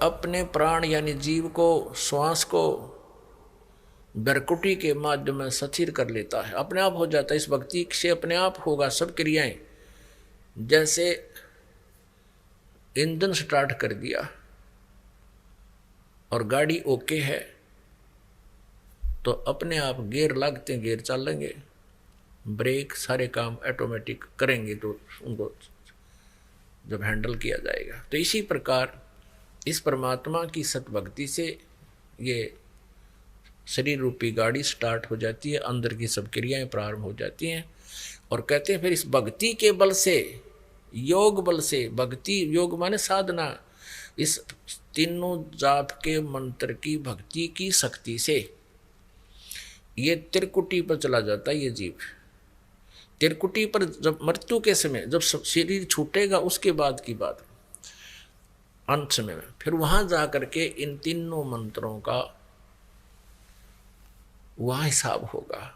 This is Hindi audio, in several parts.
अपने प्राण यानी जीव को, श्वास को बरकुटी के माध्यम में स्थिर कर लेता है, अपने आप हो जाता है। इस भक्ति से अपने आप होगा सब क्रियाएं। जैसे इंजन स्टार्ट कर दिया और गाड़ी ओके है तो अपने आप गियर लगते, गियर चलेंगे, ब्रेक, सारे काम ऑटोमेटिक करेंगे तो उनको जब हैंडल किया जाएगा। तो इसी प्रकार इस परमात्मा की सतभक्ति से ये शरीर रूपी गाड़ी स्टार्ट हो जाती है, अंदर की सब क्रियाएं प्रारंभ हो जाती हैं। और कहते हैं फिर इस भक्ति के बल से, योग बल से, भक्ति योग माने साधना, इस तीनों जाप के मंत्र की भक्ति की शक्ति से ये त्रिकुटी पर चला जाता है। ये जीव त्रिकुटी पर जब मृत्यु के समय, जब शरीर छूटेगा उसके बाद की बात, अंत समय में फिर वहां जाकर के इन तीनों मंत्रों का वहां हिसाब होगा,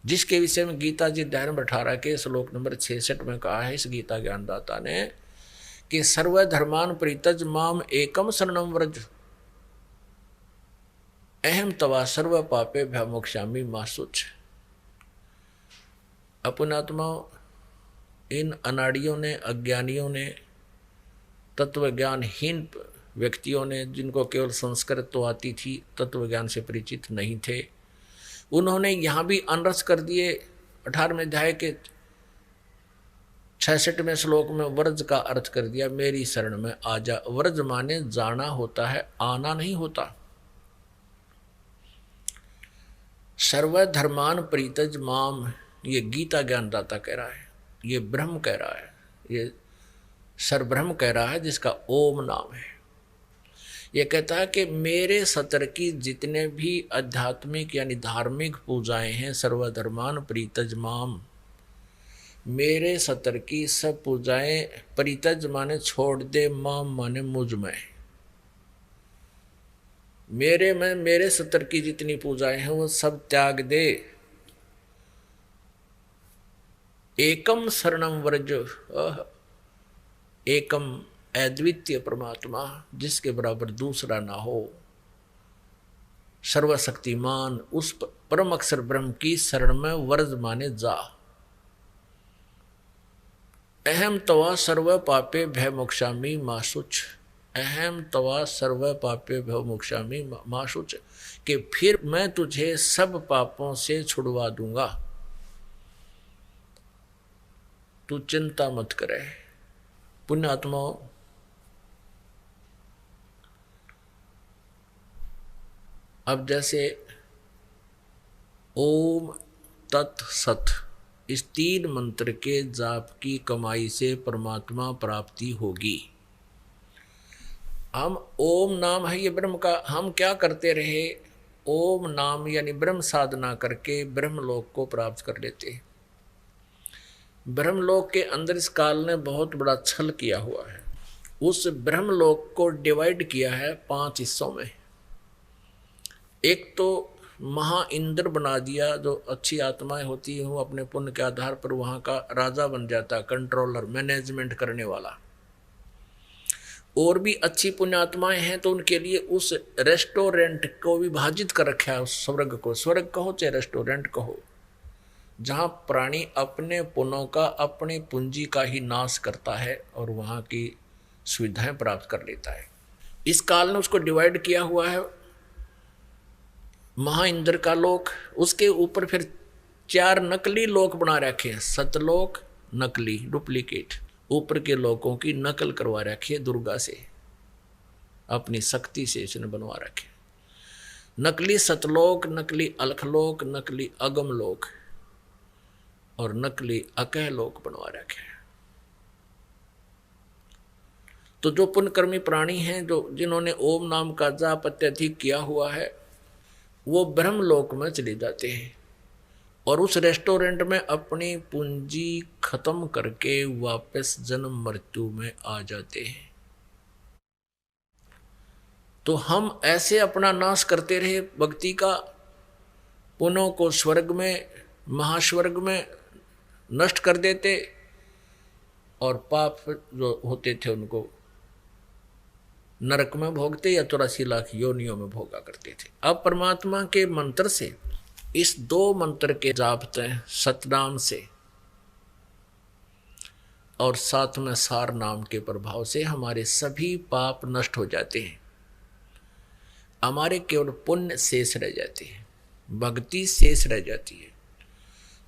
जिसके विषय में गीता जी अध्याय नंबर 18 के श्लोक नंबर 66 में कहा है इस गीता ज्ञानदाता ने कि सर्वधर्मान परित्यज माम एकम शरणम व्रज अहम तवा सर्व पापे भयमोक्षामि मा शुच। अपनात्मा इन अनाड़ियों ने, अज्ञानियों ने, तत्व ज्ञानहीन व्यक्तियों ने, जिनको केवल संस्कृत तो आती थी, तत्व ज्ञान से परिचित नहीं थे, उन्होंने यहाँ भी अनरस कर दिए। 18वें अध्याय के 66वें श्लोक में व्रज का अर्थ कर दिया, मेरी शरण में आ जा। व्रज माने जाना होता है, आना नहीं होता। सर्वधर्मान परित्यज माम, ये गीता ज्ञानदाता कह रहा है, ये ब्रह्म कह रहा है, ये सर्वब्रह्म कह रहा है जिसका ओम नाम है। ये कहता है कि मेरे सतर की जितने भी आध्यात्मिक यानी धार्मिक पूजाएं हैं, सर्वधर्मान परित्यज माम, मेरे सतर की सब पूजाएं, परित्यज माने छोड़ दे, माम माने मुझ में, मेरे में, मेरे सतर की जितनी पूजाएं हैं वो सब त्याग दे। एकम शरणम व्रज, एकम अद्वितीय परमात्मा जिसके बराबर दूसरा ना हो, सर्वशक्तिमान उस परम अक्षर ब्रह्म की शरण में व्रज माने जा। अहम तवा सर्व पापे भय मोक्षामि मा शुच, अहम तवा सर्व पापे भय मोक्षामि मा शुच, कि फिर मैं तुझे सब पापों से छुड़वा दूंगा, तू चिंता मत करे। पुण्यात्माओं, अब जैसे ओम तत् सत, इस 3 मंत्र के जाप की कमाई से परमात्मा प्राप्ति होगी। हम ओम नाम है ये ब्रह्म का, हम क्या करते रहे, ओम नाम यानी ब्रह्म साधना करके ब्रह्मलोक को प्राप्त कर लेते। ब्रह्मलोक के अंदर इस काल ने बहुत बड़ा छल किया हुआ है। उस ब्रह्मलोक को डिवाइड किया है 5 हिस्सों में। एक तो महा इंद्र बना दिया, जो अच्छी आत्माएं होती हैं वो अपने पुण्य के आधार पर वहां का राजा बन जाता, कंट्रोलर, मैनेजमेंट करने वाला। और भी अच्छी पुण्य आत्माएं हैं तो उनके लिए उस रेस्टोरेंट को विभाजित कर रखा है, उस स्वर्ग को, स्वर्ग कहो चाहे रेस्टोरेंट कहो, जहां प्राणी अपने पुण्यों का, अपनी पूंजी का ही नाश करता है और वहां की सुविधाएं प्राप्त कर लेता है। इस काल ने उसको डिवाइड किया हुआ है। महा इंद्र का लोक, उसके ऊपर फिर 4 नकली लोक बना रखे हैं। सतलोक नकली, डुप्लीकेट, ऊपर के लोकों की नकल करवा रखी है दुर्गा से, अपनी शक्ति से इसने बनवा रखे। नकली सतलोक, नकली अलखलोक, नकली अगमलोक और नकली अकह लोक बनवा रखे हैं। तो जो पुण्यकर्मी प्राणी हैं, जो जिन्होंने ओम नाम का जाप अत्यधिक किया हुआ है, वो ब्रह्मलोक में चले जाते हैं और उस रेस्टोरेंट में अपनी पूंजी खत्म करके वापस जन्म मृत्यु में आ जाते हैं। तो हम ऐसे अपना नाश करते रहे भक्ति का, पुण्यों को स्वर्ग में, महास्वर्ग में नष्ट कर देते और पाप जो होते थे उनको नरक में भोगते या 84 लाख योनियों में भोगा करते थे। अब परमात्मा के मंत्र से, इस 2 मंत्र के जापते सतनाम से और साथ में सार नाम के प्रभाव से हमारे सभी पाप नष्ट हो जाते हैं। हमारे केवल पुण्य शेष रह जाते हैं, भक्ति शेष रह जाती है।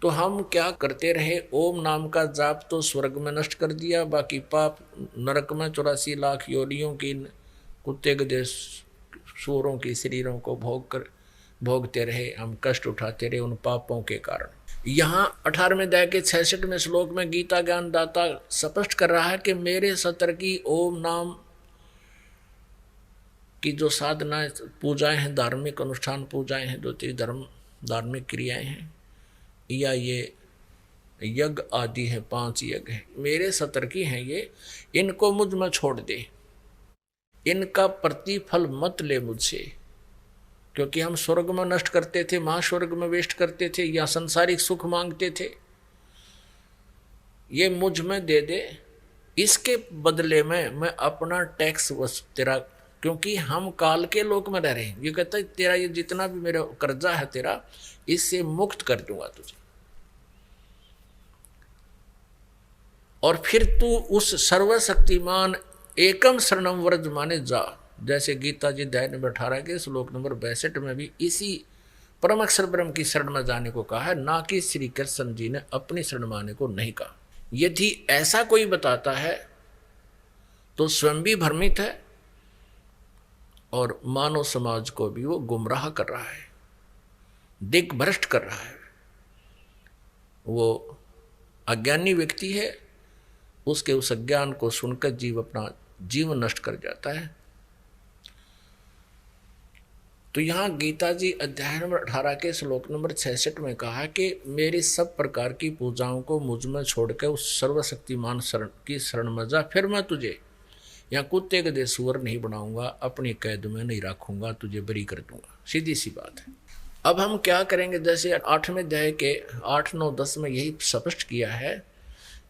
तो हम क्या करते रहे, ओम नाम का जाप तो स्वर्ग में नष्ट कर दिया, बाकी पाप नरक में 84 लाख योनियों की कुत्ते गधे सूरों की शरीरों को भोगते रहे, हम कष्ट उठाते रहे उन पापों के कारण। यहाँ 18वें अध्याय के 66वें श्लोक में गीता ज्ञान दाता स्पष्ट कर रहा है कि मेरे सतर की ओम नाम की जो साधना पूजाएं हैं, धार्मिक अनुष्ठान पूजाएं हैं, 2-3 धर्म धार्मिक क्रियाएं हैं, या ये यज्ञ आदि है, 5 यज्ञ हैं, मेरे सतर की हैं ये, इनको मुझ में छोड़ दे, इनका प्रतिफल मत ले मुझसे, क्योंकि हम स्वर्ग में नष्ट करते थे, महास्वर्ग में वेस्ट करते थे, या संसारिक सुख मांगते थे, ये मुझ में दे दे, इसके बदले में मैं अपना टैक्स तेरा, क्योंकि हम काल के लोक में रह रहे हैं, ये कहता है तेरा ये जितना भी मेरा कर्जा है तेरा, इससे मुक्त कर दूंगा तुझे, और फिर तू उस सर्वशक्तिमान एकम शरणम व्रज माने जा। जैसे गीता जी अध्याय नंबर 18 के श्लोक नंबर 62 में भी इसी परम अक्षर ब्रह्म की शरण में जाने को कहा है, ना कि श्री कृष्ण जी ने अपनी शरण में आने को नहीं कहा। यदि ऐसा कोई बताता है तो स्वयं भी भ्रमित है और मानव समाज को भी वो गुमराह कर रहा है, दिग्भ्रष्ट कर रहा है। वो अज्ञानी व्यक्ति है, उसके उस अज्ञान को सुनकर जीव अपना जीवन नष्ट कर जाता है। तो यहाँ गीता जी अध्याय नंबर 18 के श्लोक नंबर 66 में कहा कि मेरी सब प्रकार की पूजाओं को मुझ में छोड़कर उस सर्वशक्तिमान शरण की शरण में जा, फिर मैं तुझे यहाँ कुत्ते गधे सूअर नहीं बनाऊंगा, अपनी कैद में नहीं रखूंगा, तुझे बरी कर दूंगा। सीधी सी बात है। अब हम क्या करेंगे, जैसे 8वें अध्याय के 8, 9, 10 में यही स्पष्ट किया है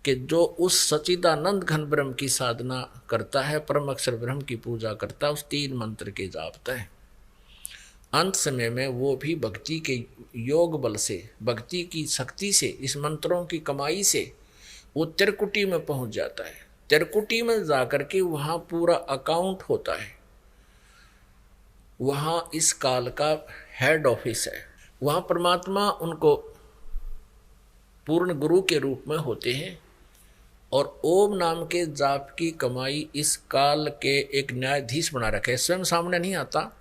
कि जो उस सच्चिदानंद घन ब्रह्म की साधना करता है, परम अक्षर ब्रह्म की पूजा करता है, उस 3 मंत्र के जापता है, अंत समय में वो भी भक्ति के योग बल से, भक्ति की शक्ति से, इस मंत्रों की कमाई से वो त्रिकुटी में पहुंच जाता है। त्रिकुटी में जाकर के वहाँ पूरा अकाउंट होता है, वहाँ इस काल का हेड ऑफिस है, वहाँ परमात्मा उनको पूर्ण गुरु के रूप में होते हैं, और ओम नाम के जाप की कमाई इस काल के एक न्यायाधीश बना रखे, स्वयं सामने नहीं आता,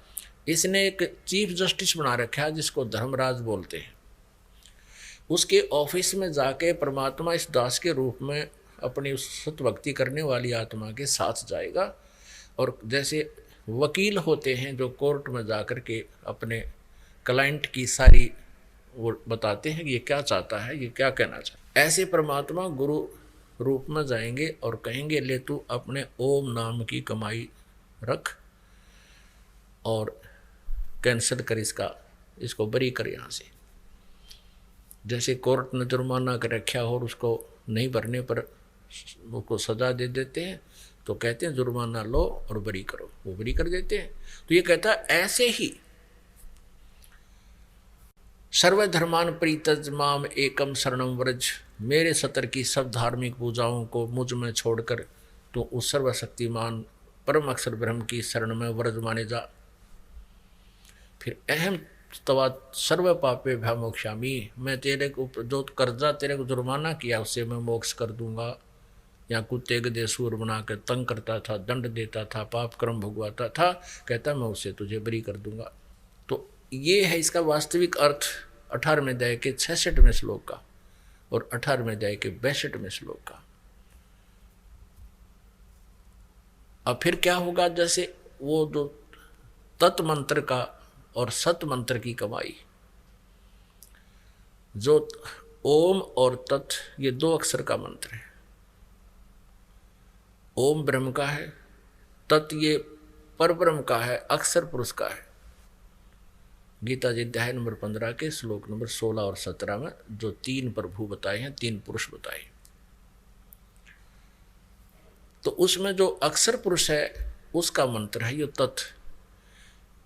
इसने एक चीफ जस्टिस बना रखा है जिसको धर्मराज बोलते हैं। उसके ऑफिस में जाके परमात्मा इस दास के रूप में अपनी सतभक्ति करने वाली आत्मा के साथ जाएगा, और जैसे वकील होते हैं जो कोर्ट में जाकर के अपने क्लाइंट की सारी वो बताते हैं कि ये क्या चाहता है, ये क्या कहना चाहता है, ऐसे परमात्मा गुरु रूप में जाएंगे और कहेंगे ले तू अपने ओम नाम की कमाई रख और कैंसिल कर इसको बरी कर यहाँ से। जैसे कोर्ट ने जुर्माना कर रखा हो और उसको नहीं भरने पर उसको सजा दे देते हैं, तो कहते हैं जुर्माना लो और बरी करो, वो बरी कर देते हैं। तो ये कहता है ऐसे ही सर्वधर्मान प्रीतज माम एकम शरणम व्रज, मेरे सतर की सब धार्मिक पूजाओं को मुझ में छोड़कर तो उस सर्वशक्तिमान परम अक्षर ब्रह्म की शरण में व्रज माने जा। फिर अहम तवा सर्व पापे भय मोक्षामी, मैं तेरे को जो कर्जा तेरे को जुर्माना किया उससे मैं मोक्ष कर दूंगा। या कुत्ते गधे सूर बना कर तंग करता था, दंड देता था, पाप कर्म भुगवाता था, कहता मैं उससे तुझे बरी कर दूंगा। तो ये है इसका वास्तविक अर्थ 18वें अध्याय के 66वें श्लोक का और 18वें अध्याय के 62वें श्लोक का। अब फिर क्या होगा, जैसे वो जो तत् मंत्र का और सत मंत्र की कमाई, जो ओम और तत् ये 2 अक्षर का मंत्र है। ओम ब्रह्म का है, तत् ये पर ब्रह्म का है, अक्षर पुरुष का है। गीता जी अध्याय नंबर 15 के श्लोक नंबर 16 और 17 में जो 3 प्रभु बताए हैं, 3 पुरुष बताए, तो उसमें जो अक्षर पुरुष है उसका मंत्र है ये तत्।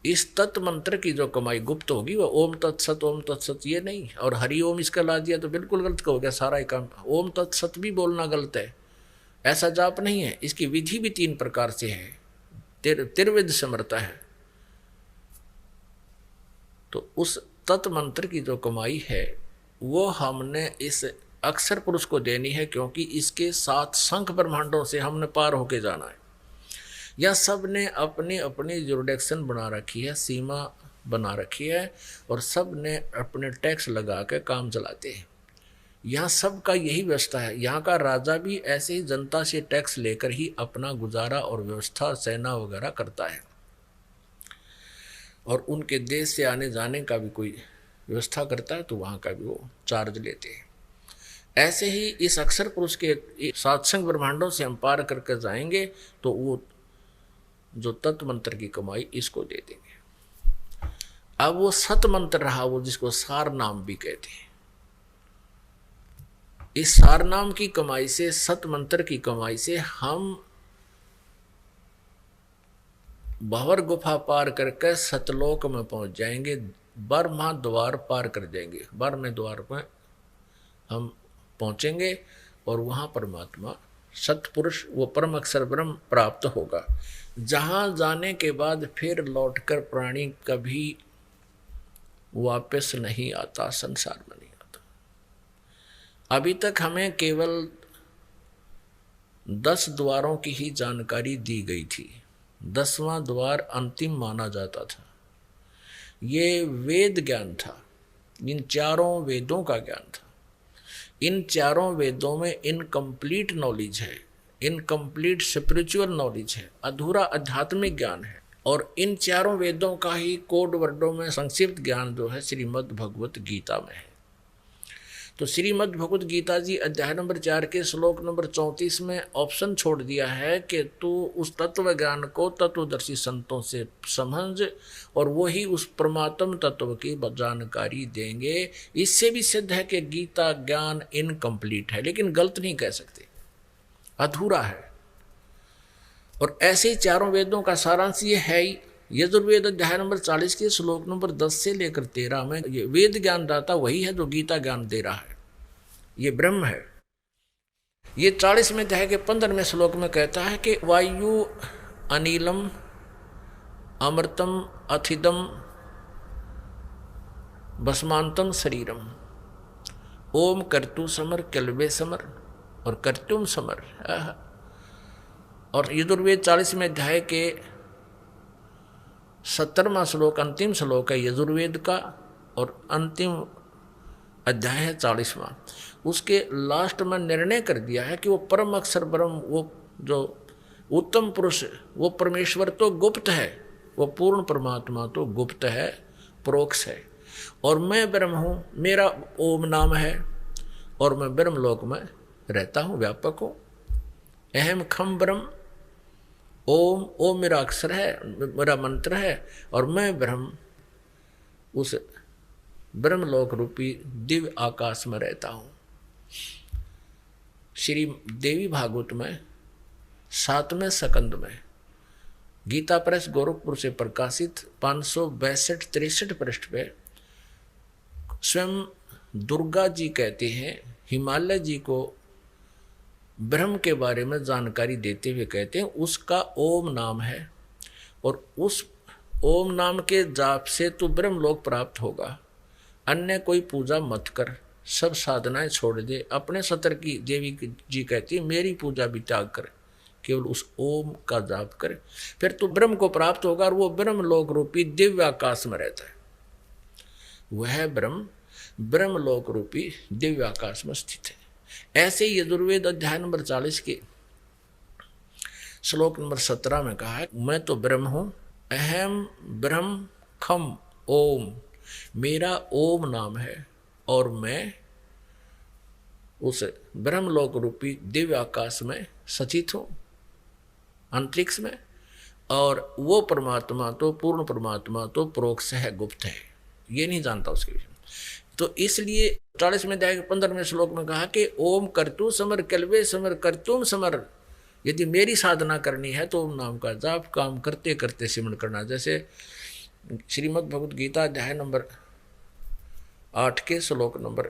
इस तत् मंत्र की जो कमाई गुप्त होगी वो ओम तत्सत ये नहीं। और हरि ओम इसका ला दिया तो बिल्कुल गलत हो गया सारा ही काम। ओम तत्सत भी बोलना गलत है, ऐसा जाप नहीं है। इसकी विधि भी 3 प्रकार से है, त्रिविध समर्था है। तो उस तत् मंत्र की जो कमाई है वो हमने इस अक्षर पुरुष को देनी है, क्योंकि इसके 7 शंख ब्रह्मांडों से हमने पार होके जाना है। या सब ने अपनी अपनी जुरिडिक्शन बना रखी है, सीमा बना रखी है, और सब ने अपने टैक्स लगा के काम चलाते हैं। यहाँ सबका यही व्यवस्था है। यहाँ का राजा भी ऐसे ही जनता से टैक्स लेकर ही अपना गुजारा और व्यवस्था सेना वगैरह करता है, और उनके देश से आने जाने का भी कोई व्यवस्था करता है तो वहाँ का भी वो चार्ज लेते हैं। ऐसे ही इस अक्षर पुरुष के 7 शंख ब्रह्मांडों से हम पार करके जाएंगे तो वो जो तत्व मंत्र की कमाई इसको दे देंगे। अब वो सत मंत्र रहा, वो जिसको सार नाम भी कहते हैं। इस सार नाम की कमाई से, सत मंत्र की कमाई से हम भंवर गुफा पार करके सतलोक में पहुंच जाएंगे, ब्रह्मा द्वार पार कर जाएंगे, ब्रह्म द्वार में हम पहुंचेंगे और वहां परमात्मा सतपुरुष वो परम अक्षर ब्रह्म प्राप्त होगा, जहां जाने के बाद फिर लौटकर प्राणी कभी वापस नहीं आता, संसार में नहीं आता। अभी तक हमें केवल 10 द्वारों की ही जानकारी दी गई थी। 10वां द्वार अंतिम माना जाता था। ये वेद ज्ञान था, इन 4 वेदों का ज्ञान था। इन 4 वेदों में इनकम्प्लीट नॉलेज है, इनकम्प्लीट स्पिरिचुअल नॉलेज है, अधूरा आध्यात्मिक ज्ञान है। और इन 4 वेदों का ही कोड वर्डों में संक्षिप्त ज्ञान जो है श्रीमद् भगवत गीता में है। तो श्रीमद् भगवत गीता जी अध्याय नंबर 4 के श्लोक नंबर 34 में ऑप्शन छोड़ दिया है कि तू उस तत्व ज्ञान को तत्वदर्शी संतों से समझ और वही उस परमात्म तत्व की जानकारी देंगे। इससे भी सिद्ध है कि गीता ज्ञान इनकम्प्लीट है, लेकिन गलत नहीं कह सकते, अधूरा है। और ऐसे ही 4 वेदों का सारांश ये है ही। यजुर्वेद अध्याय नंबर 40 के श्लोक नंबर 10 से लेकर 13 में ये वेद ज्ञान दाता वही है जो गीता ज्ञान दे रहा है, ये ब्रह्म है। ये 40 में अध्याय के 15वें श्लोक में कहता है कि वायु अनिलम अमृतम अथिदम भस्मांतम शरीरम ओम कर्तु समर कल्वे समर और कर्तुम समर। और यजुर्वेद 40 में अध्याय के 17वां श्लोक अंतिम श्लोक है यजुर्वेद का, और अंतिम अध्याय है 40वां। उसके लास्ट में निर्णय कर दिया है कि वो परम अक्षर ब्रह्म, वो जो उत्तम पुरुष, वो परमेश्वर तो गुप्त है, वो पूर्ण परमात्मा तो गुप्त है, परोक्ष है। और मैं ब्रह्म हूँ, मेरा ओम नाम है, और मैं ब्रह्म लोक में रहता हूँ, व्यापक हूँ। अहम खम ब्रह्म, ओम मेरा अक्षर है, मेरा मंत्र है, और मैं ब्रह्म उस ब्रह्मलोक रूपी दिव्य आकाश में रहता हूँ। श्री देवी भागवत में 7वें स्कंद में गीता प्रेस गोरखपुर से प्रकाशित 562-63 पृष्ठ पे स्वयं दुर्गा जी कहते हैं, हिमालय जी को ब्रह्म के बारे में जानकारी देते हुए कहते हैं उसका ओम नाम है, और उस ओम नाम के जाप से तो ब्रह्मलोक प्राप्त होगा। अन्य कोई पूजा मत कर, सब साधनाएं छोड़ दे, अपने सतर की देवी जी कहती है मेरी पूजा भी त्याग कर, केवल उस ओम का जाप कर, फिर तो ब्रह्म को प्राप्त होगा, और वो ब्रह्मलोक रूपी दिव्य आकाश में रहता है। वह ब्रह्मलोक रूपी दिव्य आकाश में स्थित है। ऐसे ही यजुर्वेद अध्याय नंबर 40 के श्लोक नंबर 17 में कहा है मैं तो ब्रह्म हूं, अहम ब्रह्म खम ओम, मेरा ओम नाम है, और मैं उस ब्रह्मलोक रूपी दिव्य आकाश में सचित हूं, अंतरिक्ष में। और वो परमात्मा तो पूर्ण परमात्मा तो परोक्ष है, गुप्त है, ये नहीं जानता उसके विषय में। तो इसलिए 40वें अध्याय के 15वें श्लोक में कहा कि ओम कर्तु समर कल्वे समर कर्तुम समर, यदि मेरी साधना करनी है तो ओम नाम का जाप काम करते करते सिमरण करना। जैसे श्रीमद् भगवद गीता अध्याय नंबर 8 के श्लोक नंबर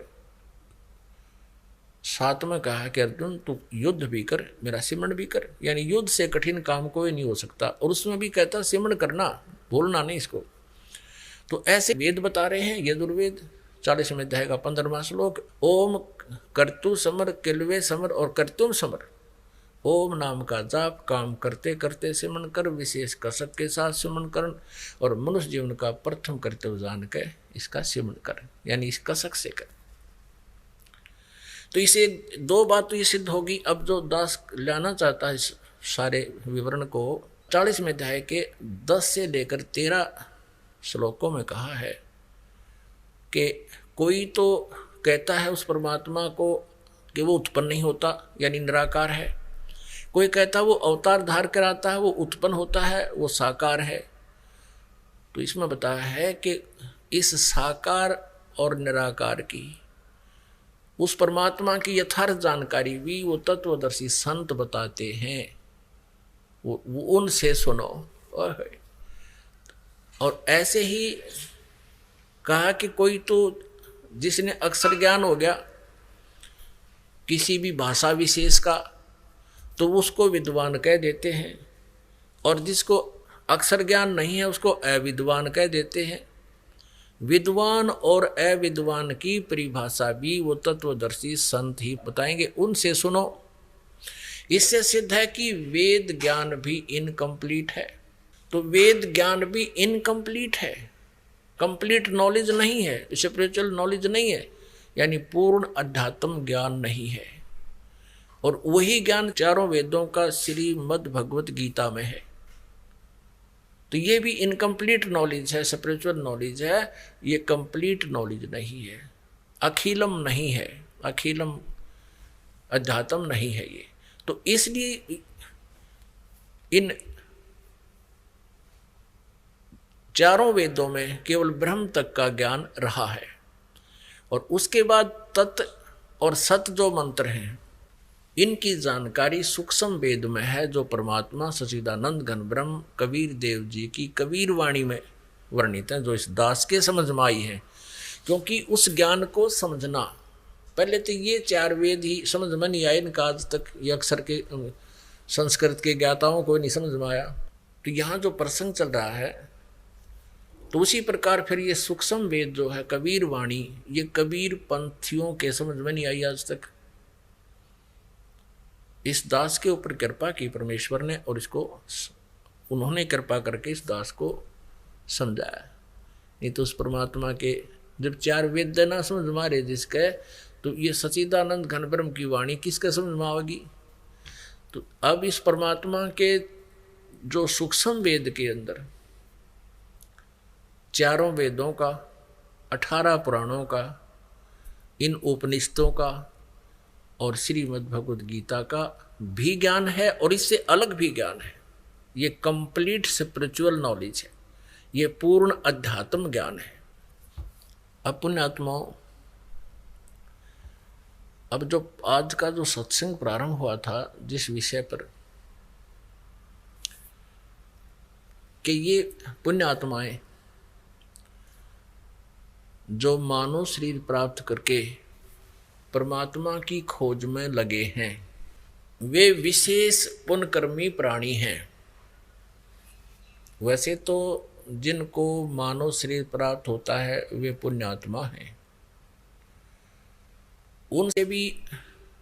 7 में कहा कि अर्जुन तू युद्ध भी कर, मेरा सिमरण भी कर। यानी युद्ध से कठिन काम कोई नहीं हो सकता। और उसमें भी कहता सिमरण करना, बोलना नहीं इसको। तो ऐसे वेद बता रहे हैं, यजुर्वेद 40वें अध्याय का 15वां श्लोक, ओम कर्तु समर किलवे समर और कर्तुम समर। ओम नाम का जाप काम करते करते सिमरण कर, विशेष कसक के साथ सिमरण कर, और मनुष्य जीवन का प्रथम कर्तव्य जान के इसका सिमरण कर, यानी इस कसक से कर। तो इसे 2 बात तो ये सिद्ध होगी। अब जो दास लाना चाहता है इस सारे विवरण को, 40वें अध्याय के 10 से लेकर 13 श्लोकों में कहा है कि कोई तो कहता है उस परमात्मा को कि वो उत्पन्न नहीं होता, यानी निराकार है। कोई कहता है वो अवतार धार कर आता है, वो उत्पन्न होता है, वो साकार है। तो इसमें बताया है कि इस साकार और निराकार की, उस परमात्मा की यथार्थ जानकारी भी वो तत्वदर्शी संत बताते हैं। वो उनसे सुनो। और ऐसे ही कहा कि कोई तो जिसने अक्षर ज्ञान हो गया किसी भी भाषा विशेष का, तो उसको विद्वान कह देते हैं, और जिसको अक्षर ज्ञान नहीं है उसको अविद्वान कह देते हैं। विद्वान और अविद्वान की परिभाषा भी वो तत्वदर्शी संत ही बताएंगे, उनसे सुनो। इससे सिद्ध है कि वेद ज्ञान भी इनकम्प्लीट है। तो वेद ज्ञान भी इनकम्प्लीट है, कंप्लीट नॉलेज नहीं है, स्पिरिचुअल नॉलेज नहीं है, यानी पूर्ण अध्यात्म ज्ञान नहीं है। और वही ज्ञान 4 वेदों का श्रीमद् भगवत गीता में है। तो ये भी इनकम्प्लीट नॉलेज है, स्पिरिचुअल नॉलेज है, ये कंप्लीट नॉलेज नहीं है, अखिलम नहीं है, अखिलम अध्यात्म नहीं है ये। तो इसलिए इन 4 वेदों में केवल ब्रह्म तक का ज्ञान रहा है, और उसके बाद तत् और सत जो मंत्र हैं इनकी जानकारी सूक्ष्म वेद में है, जो परमात्मा सच्चिदानंद घन ब्रह्म कबीर देव जी की कबीर वाणी में वर्णित है, जो इस दास के समझ में आई है। क्योंकि उस ज्ञान को समझना, पहले तो ये 4 वेद ही समझ में नहीं आए इनका आज तक, ये अक्षर के संस्कृत के ज्ञाताओं को नहीं समझ में आया। तो यहाँ जो प्रसंग चल रहा है, तो उसी प्रकार फिर ये सूक्ष्म वेद जो है कबीर वाणी, ये कबीर पंथियों के समझ में नहीं आई आज तक। इस दास के ऊपर कृपा की परमेश्वर ने, और इसको उन्होंने कृपा करके इस दास को समझाया। नहीं तो उस परमात्मा के जब 4 वेद ना समझ मारे जिसके, तो ये सच्चिदानंद घन ब्रह्म की वाणी किसका समझ में आवेगी। तो अब इस परमात्मा के जो सूक्ष्म वेद के अंदर 4 वेदों का, 18 पुराणों का, इन उपनिषदों का और श्रीमद् भगवद गीता का भी ज्ञान है, और इससे अलग भी ज्ञान है। ये कंप्लीट स्पिरिचुअल नॉलेज है, ये पूर्ण अध्यात्म ज्ञान है। अब पुण्यात्माओं, अब जो आज का जो सत्संग प्रारंभ हुआ था जिस विषय पर कि ये पुण्यात्माएं जो मानव शरीर प्राप्त करके परमात्मा की खोज में लगे हैं, वे विशेष पुण्यकर्मी प्राणी हैं। वैसे तो जिनको मानव शरीर प्राप्त होता है वे पुण्यात्मा हैं। उनसे भी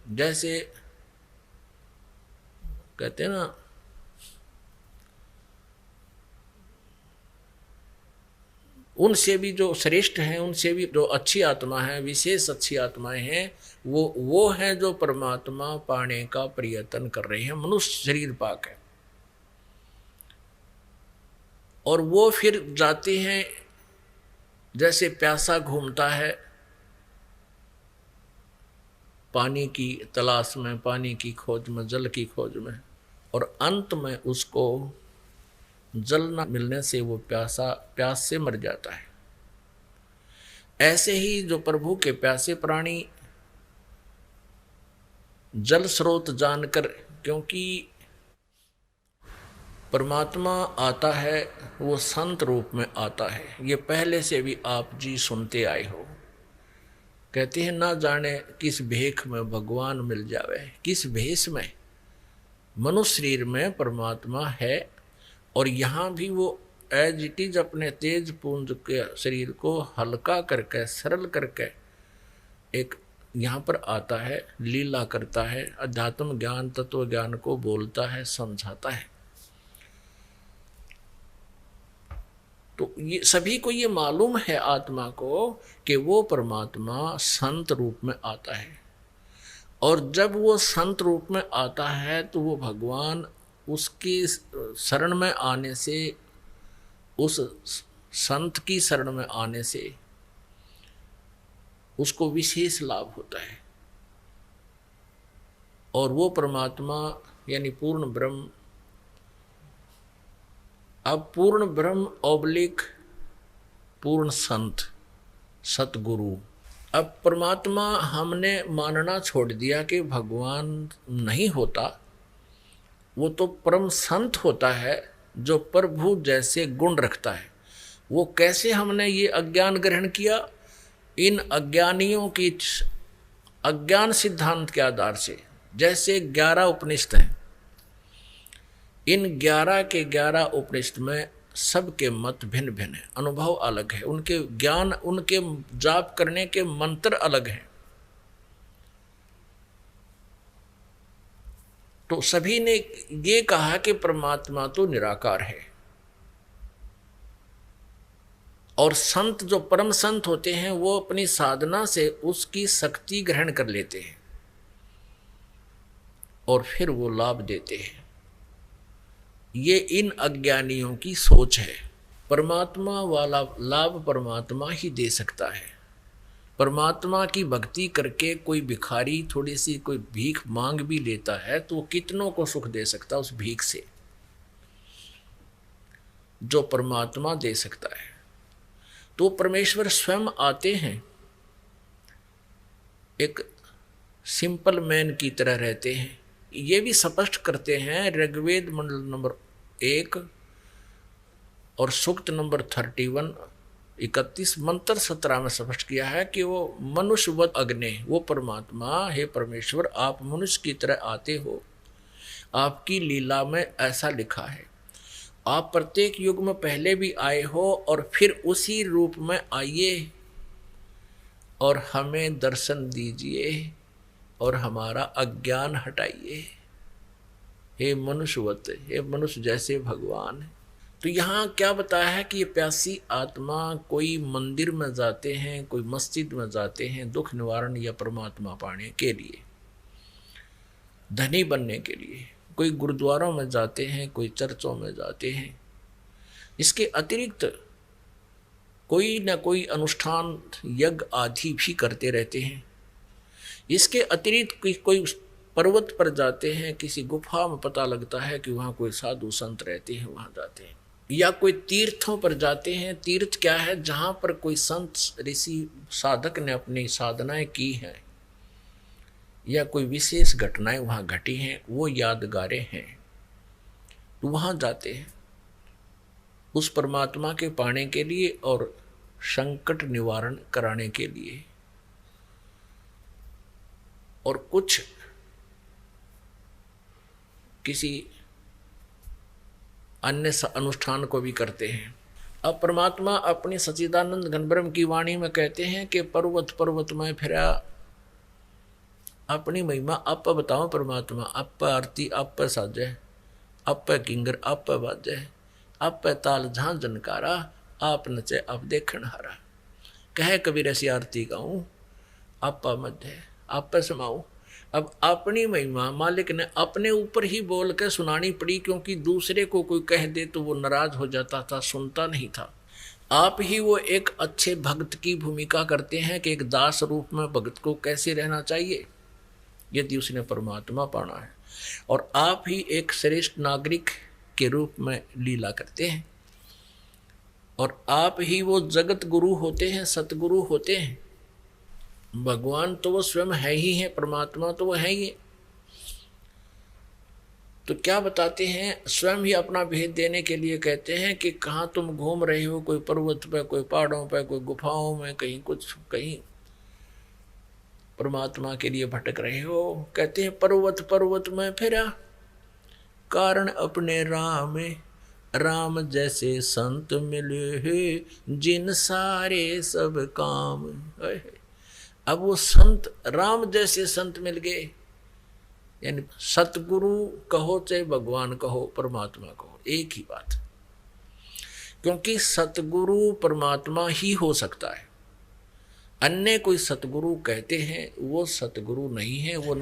जैसे कहते हैं ना, उनसे भी जो श्रेष्ठ हैं, उनसे भी जो अच्छी आत्मा है, विशेष अच्छी आत्माएं हैं, वो हैं जो परमात्मा पाने का प्रयत्न कर रहे हैं, मनुष्य शरीर पाक है। और वो फिर जाते हैं जैसे प्यासा घूमता है पानी की तलाश में, पानी की खोज में, जल की खोज में, और अंत में उसको जल न मिलने से वो प्यास से मर जाता है। ऐसे ही जो प्रभु के प्यासे प्राणी जल स्रोत जानकर, क्योंकि परमात्मा आता है वो संत रूप में आता है, ये पहले से भी आप जी सुनते आए हो। कहते हैं ना जाने किस भेख में भगवान मिल जावे, किस भेष में। मनुष्य शरीर में परमात्मा है और यहाँ भी वो एज इट इज अपने तेज पुंज के शरीर को हल्का करके सरल करके एक यहाँ पर आता है, लीला करता है, अध्यात्म ज्ञान तत्व ज्ञान को बोलता है, समझाता है। तो ये सभी को ये मालूम है आत्मा को कि वो परमात्मा संत रूप में आता है, और जब वो संत रूप में आता है तो वो भगवान उसकी शरण में आने से, उस संत की शरण में आने से उसको विशेष लाभ होता है। और वो परमात्मा यानी पूर्ण ब्रह्म, अब पूर्ण ब्रह्म ऑब्लिक पूर्ण संत सतगुरु। अब परमात्मा हमने मानना छोड़ दिया कि भगवान नहीं होता, वो तो परम संत होता है जो प्रभु जैसे गुण रखता है। वो कैसे हमने ये अज्ञान ग्रहण किया? इन अज्ञानियों की अज्ञान सिद्धांत के आधार से। जैसे 11 उपनिषद हैं, इन 11 के 11 उपनिषद में सबके मत भिन्न भिन्न है, अनुभव अलग है, उनके ज्ञान, उनके जाप करने के मंत्र अलग हैं। तो सभी ने ये कहा कि परमात्मा तो निराकार है, और संत जो परम संत होते हैं वो अपनी साधना से उसकी शक्ति ग्रहण कर लेते हैं और फिर वो लाभ देते हैं। ये इन अज्ञानियों की सोच है। परमात्मा वाला लाभ परमात्मा ही दे सकता है। परमात्मा की भक्ति करके कोई भिखारी थोड़ी सी कोई भीख मांग भी लेता है तो कितनों को सुख दे सकता है उस भीख से, जो परमात्मा दे सकता है। तो परमेश्वर स्वयं आते हैं, एक सिंपल मैन की तरह रहते हैं। ये भी स्पष्ट करते हैं ऋग्वेद मंडल नंबर 1 और सूक्त नंबर 31 31 मंत्र 17 में स्पष्ट किया है कि वो मनुष्यवत अग्नि, वो परमात्मा, हे परमेश्वर आप मनुष्य की तरह आते हो, आपकी लीला में ऐसा लिखा है। आप प्रत्येक युग में पहले भी आए हो और फिर उसी रूप में आइए और हमें दर्शन दीजिए और हमारा अज्ञान हटाइए, हे मनुष्यवत, हे मनुष्य जैसे भगवान। तो यहाँ क्या बताया है कि ये प्यासी आत्मा कोई मंदिर में जाते हैं, कोई मस्जिद में जाते हैं दुख निवारण या परमात्मा पाने के लिए, धनी बनने के लिए, कोई गुरुद्वारों में जाते हैं, कोई चर्चों में जाते हैं। इसके अतिरिक्त कोई न कोई अनुष्ठान यज्ञ आदि भी करते रहते हैं। इसके अतिरिक्त कोई पर्वत पर जाते हैं, किसी गुफा में पता लगता है कि वहाँ कोई साधु संत रहते हैं, वहाँ जाते हैं। या कोई तीर्थों पर जाते हैं। तीर्थ क्या है? जहाँ पर कोई संत ऋषि साधक ने अपनी साधनाएं की हैं या कोई विशेष घटनाएं वहाँ घटी हैं, वो यादगारें हैं, तो वहाँ जाते हैं उस परमात्मा के पाने के लिए और संकट निवारण कराने के लिए। और कुछ किसी अन्य अनुष्ठान को भी करते हैं। अब परमात्मा अपनी सच्चिदानंद घनब्रह्म की वाणी में कहते हैं कि पर्वत पर्वत में फिरा, अपनी महिमा आप बताओ परमात्मा, आप आरती आप साजे, आप किंगर आप बाजे, आप ताल जहाँ जनकारा, आप नचे आप देखन हारा। कहे कबीर ऐसी आरती गाऊं, आप मध्य आप समाऊं। अब अपनी महिमा मालिक ने अपने ऊपर ही बोल के सुनानी पड़ी, क्योंकि दूसरे को कोई कह दे तो वो नाराज हो जाता था, सुनता नहीं था। आप ही वो एक अच्छे भक्त की भूमिका करते हैं कि एक दास रूप में भक्त को कैसे रहना चाहिए यदि उसने परमात्मा पाना है, और आप ही एक श्रेष्ठ नागरिक के रूप में लीला करते हैं, और आप ही वो जगत गुरु होते हैं, सतगुरु होते हैं। भगवान तो वो स्वयं है ही है, परमात्मा तो वो है ही। तो क्या बताते हैं, स्वयं ही अपना भेद देने के लिए कहते हैं कि कहाँ तुम घूम रहे हो, कोई पर्वत पे, कोई पहाड़ों पे, कोई गुफाओं में, कहीं कुछ, कहीं परमात्मा के लिए भटक रहे हो। कहते हैं पर्वत पर्वत में फिरा, कारण अपने राम, राम जैसे संत मिले हैं, जिन सारे सब काम। अब वो संत, राम जैसे संत मिल गए, यानी सतगुरु कहो चाहे भगवान कहो, परमात्मा कहो, एक ही बात। क्योंकि सतगुरु परमात्मा ही हो सकता है, अन्य कोई सतगुरु कहते हैं वो सतगुरु नहीं है, वो